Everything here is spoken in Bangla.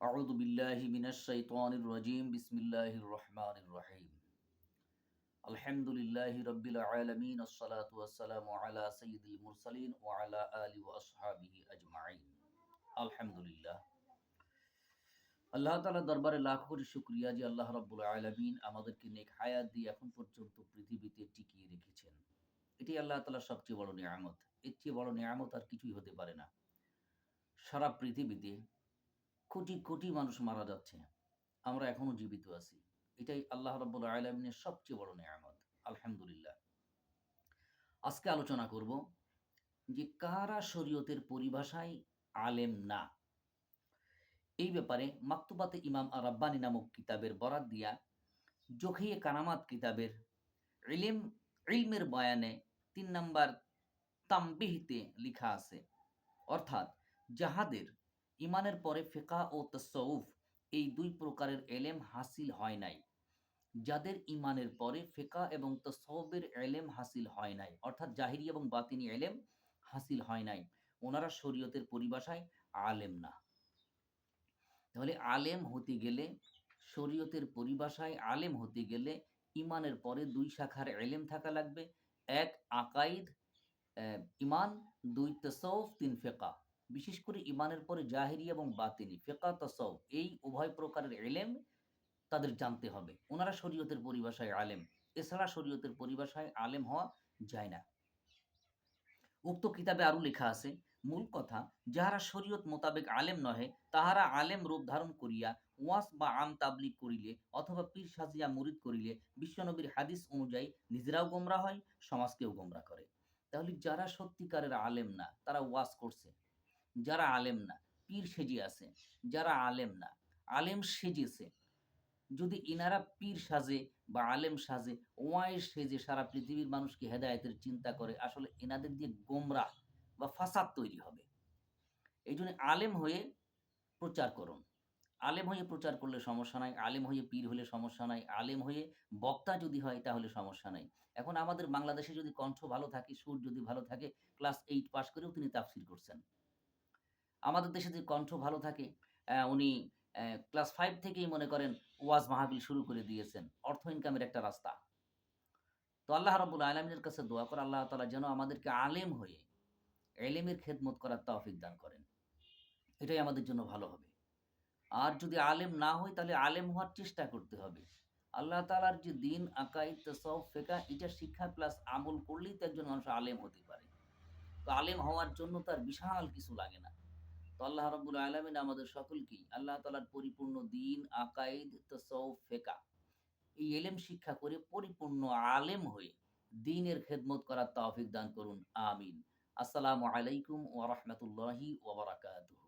أعوذ بالله من الشيطان الرجيم بسم الله الرحمن الرحيم الحمد لله رب العالمين الصلاة والسلام على سيد المرسلين وعلى آله وأصحابه أجمعين الحمد لله আল্লাহ তাআলার দরবারে লাখ কোটি শুকরিয়া যে আল্লাহ রাব্বুল আলামিন আমাদেরকে নেক হায়াত দিয়ে এখন পর্যন্ত পৃথিবীতে টিকিয়ে রেখেছেন। এটাই আল্লাহ তাআলার সবচেয়ে বড় নিয়ামত। এর চেয়ে বড় নিয়ামত আর কিছুই হতে পারে না। সারা পৃথিবীতে কোটি কোটি মানুষ মারা যাচ্ছে, আমরা এখনো জীবিত আছি। এটাই আল্লাহ রাব্বুল আলামিনের সবচেয়ে বড় নেয়ামত। আলহামদুলিল্লাহ। আজকে আলোচনা করব যে কারা শরীয়তের পরিভাষায় আলেম না। এই ব্যাপারে মাকতুবাতে ইমাম রাব্বানী নামক কিতাবের বরাত দিয়া জোখিয়ে কারামাত কিতাবের ইলিম ইলমের বয়ানে ৩ নাম্বার তামবিহতে লিখা আছে। অর্থাৎ যাহাদের ইমানের পরে ফিকহ ও তাসাউফ এই ২ প্রকারের এলেম হাসিল হয় নাই, যাদের ইমানের পরে ফিকহ এবং তাসাউফের এলেম হাসিল হয় নাই, অর্থাৎ জাহিরি এবং বাতিনি এলেম হাসিল হয় নাই, ওনারা শরীয়তের পরিভাষায় আলেম না। তাহলে আলেম হতে গেলে, শরীয়তের পরিভাষায় আলেম হতে গেলে ইমানের পরে ২ শাখার এলেম থাকা লাগবে। ১ আকাইদ, ইমান, ২ তাসাউফ, ৩ ফিকহ। বিশেষ করে ইমানের পরে জাহিরি এবং বাতিনি, ফিকহ, তাসাউফ এই উভয় প্রকারের এলেম তাদের জানতে হবে। উনারা শরীয়তের পরিভাষায় আলেম। এছাড়া শরীয়তের পরিভাষায় আলেম হওয়া যায় না। উক্ত কিতাবে আরও লেখা আছে, মূল কথা, যাহারা শরীয়ত মোতাবেক আলেম নহে, তাহারা আলেম রূপ ধারণ করিয়া ওয়াজ বা আম তাবলিগ করিলে অথবা পীর সাজিয়া মুরিদ করিলে বিশ্বনবীর হাদিস অনুযায়ী নিজেরাও গোমরা হয়, সমাজকেও গোমরা করে। তাহলে যারা সত্যিকারের আলেম না, তারা ওয়াজ করছে। যারা আলেম না, পীর সেজে আছে। যারা আলেম না, আলেম সেজেছে। যদি ইনারা পীর সাজে বা আলেম সাজে, ওয়াইজ সেজে সারা পৃথিবীর মানুষকে হেদায়েতের চিন্তা করে, আসলে এনাদের দিয়ে গোমরাহ বা ফাসাদ তৈরি হবে। এইজন্য আলেম হয়ে প্রচার করুন। আলেম হয়ে প্রচার করলে সমস্যা নাই, আলেম হয়ে পীর হলে সমস্যা নাই, আলেম হয়ে বক্তা যদি হয় তাহলে সমস্যা নাই। এখন আমাদের বাংলাদেশে যদি কণ্ঠ ভালো থাকে, সুর যদি ভালো থাকে, ক্লাস 8 পাস করেও তিনি তাফসীর করছেন। আমাদের দেশে যদি কণ্ঠ ভালো থাকে, উনি ক্লাস 5 থেকেই মনে করেন ওয়াজ মাহফিল শুরু করে দিয়েছেন। অর্থ ইনকামের একটা রাস্তা। তো আল্লাহ রাব্বুল আলামিনের কাছে দোয়া করি আল্লাহ তাআলা যেন আমাদেরকে আলেম হয়ে ইলমের খেদমত করার তৌফিক দান করেন। এটাই আমাদের জন্য ভালো হবে। আর যদি আলেম না হই তাহলে আলেম হওয়ার চেষ্টা করতে হবে। আল্লাহ তাআলার যে দিন, আকাইদ, তাসাউফ, ফিকহ এটা শিক্ষা প্লাস আমল করলেই তো একজন মানুষ আলেম হতে পারে। তো আলেম হওয়ার জন্য তার বিশাল কিছু লাগে না। তো আল্লাহ রাব্বুল আলামিন আমাদের সকলকেই আল্লাহ তাআলার পরিপূর্ণ দিন, আকাইদ, তাসাউফ, ফিকহ এই এলেম শিক্ষা করে পরিপূর্ণ আলেম হয়ে দ্বীনের খেদমত করার তৌফিক দান করুন। আমিন। আসসালামু আলাইকুম ওয়া রাহমাতুল্লাহি ওয়া বারাকাতুহু।